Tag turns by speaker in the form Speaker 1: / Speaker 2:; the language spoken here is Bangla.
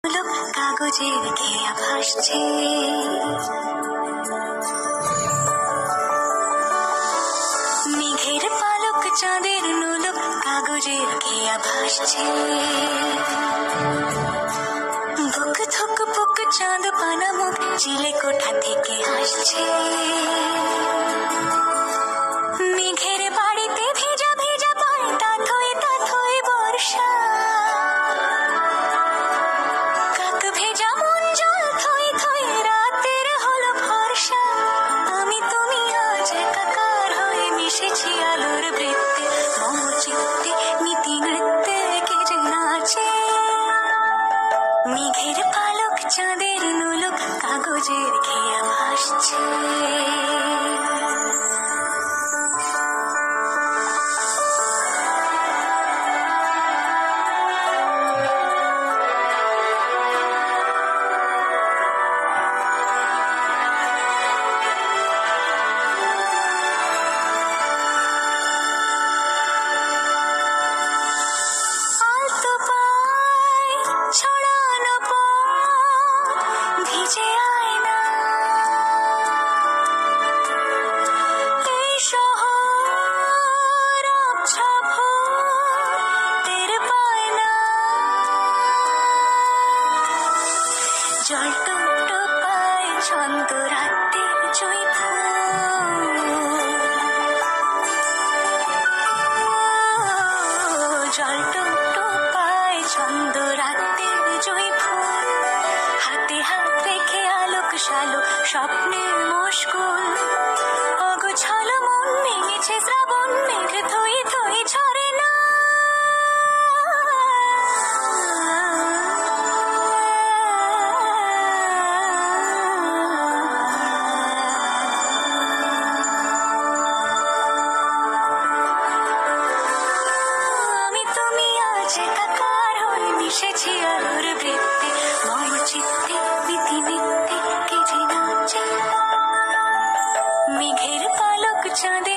Speaker 1: লোক কাগজের খেয়া ভাসছে, মেঘের পালক চাঁদের নোলক কাগজের খেয়া ভাসছে। বুক থুক বুক চাঁদ পানা মুখ চিলে কোঠা থেকে আসছে। মেঘের বাড়িতে ভেজা ভেজা পায় তাথই তাথই বর্ষা। কাক ভেজা মন জল থই থই রাতের হলো ভরসা। আমি তুমি আজ একাকার হয়ে মিশেছি আলোর বৃত্তে, মম চিত্তে নীতি নৃত্যে কে যে নাচে। মেঘের পালক চাঁদের নোলক কাগজের খেয়া ভাসছে। জল টুকটো পায় ছন্দ রাতের জয় ফুল, জল টুকটো পায় ছন্দ রাতের জয় ফুল। হাতে হাত রেখে আলোক শালোক স্বপ্নের মশগুল। অগোছালো মন ভেঙেছে শ্রাবণ মেঘ থই থই ঝরে না। একাকার হয়ে মিশেছি আলোর বৃত্তে, মম চিত্তে নীতি নৃত্যে কে যে নাচে। মেঘের পালক চাঁদে